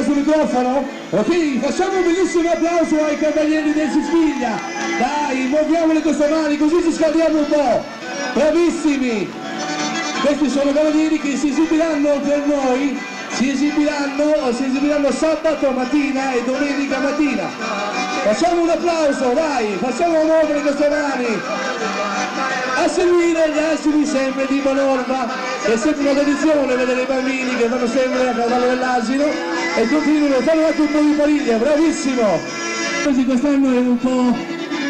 sul microfono? Ok, facciamo un bellissimo applauso ai cavalieri del Sicilia. Dai, muoviamole queste mani così ci scaldiamo un po'. Bravissimi! Questi sono cavalieri che si esibiranno per noi, si esibiranno sabato mattina e domenica mattina. Facciamo un applauso, dai, facciamo muovere queste mani. A seguire gli asini sempre di Bonorva, è sempre una tradizione vedere i bambini che vanno sempre a cavallo dell'asino e continuano a fare anche un po' di pariglia, bravissimo! Quest'anno è un po',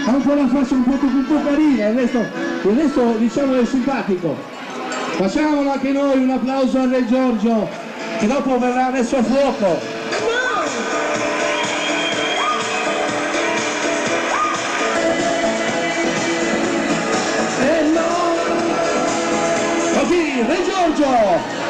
ha un po' la faccia un po' carina, il resto diciamo è simpatico. Facciamolo anche noi un applauso a Re Giorgio, che dopo verrà messo a fuoco. Re Giorgio!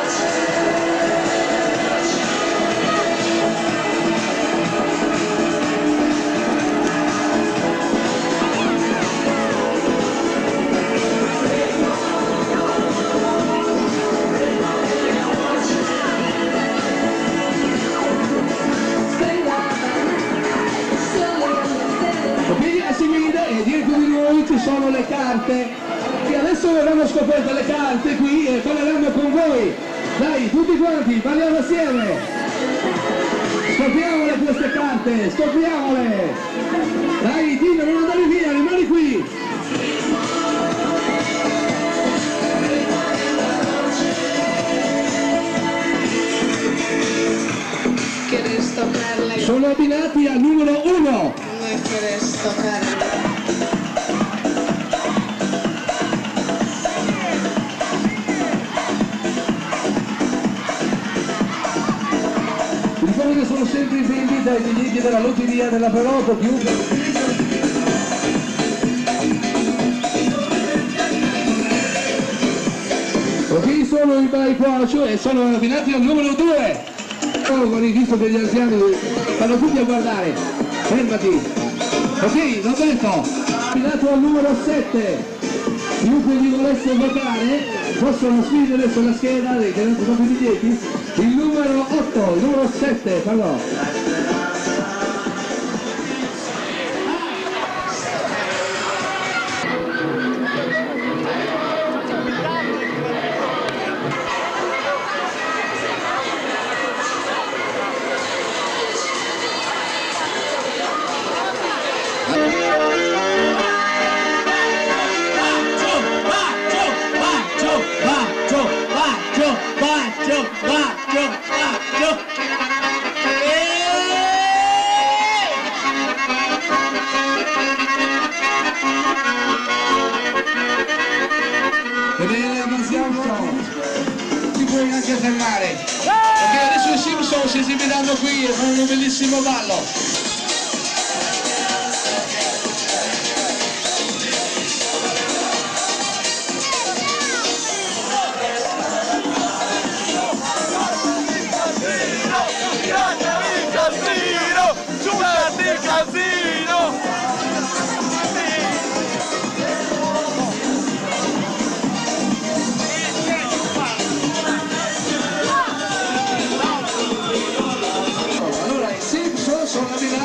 A seguire e dietro di noi ci sono le carte e adesso verranno scoperte le carte qui e parleranno con voi. Dai, tutti quanti, parliamo assieme. Scopriamole queste carte, scopriamole. Dai, Tino, non andare via, rimani qui. ¿Quieres tocarla? Sono abbinati al numero 1. No quieres tocarla. Ricordo che sono sempre in vendita i biglietti della lotteria della Perotto, chiunque. Ok, sono i bai qua, cioè sono abbinati al numero 2. Con il visto degli anziani stanno tutti a guardare. Fermati. Ok, Roberto. Abbinato al numero 7. Chiunque vi volesse votare possono scrivere sulla scheda che hanno fatto i biglietti il numero 8, il numero 7, fallo. Bene, avanziamo. Ti puoi anche fermare. Perché adesso i Simpson si esibiranno qui e fanno un bellissimo ballo. Allora i Simpson sono abbinati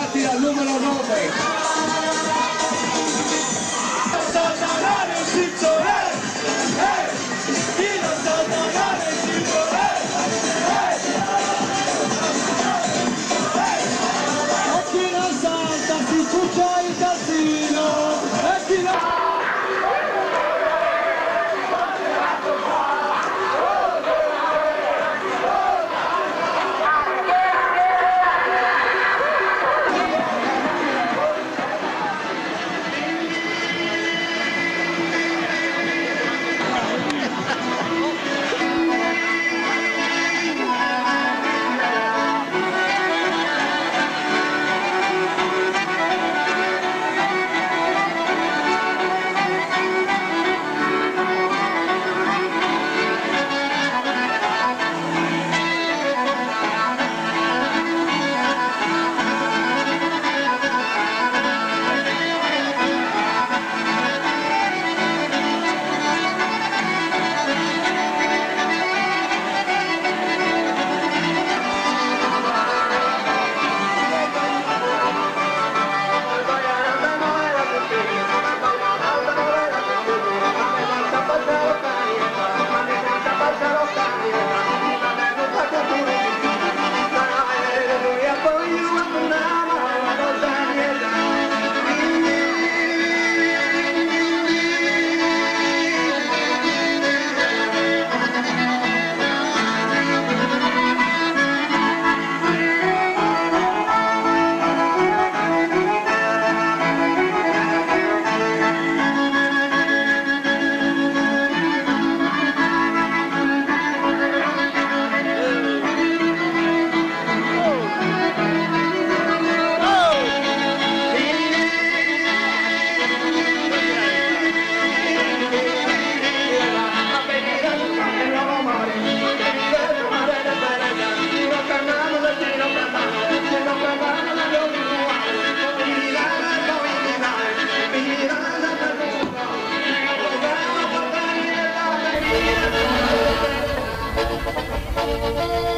Thank you.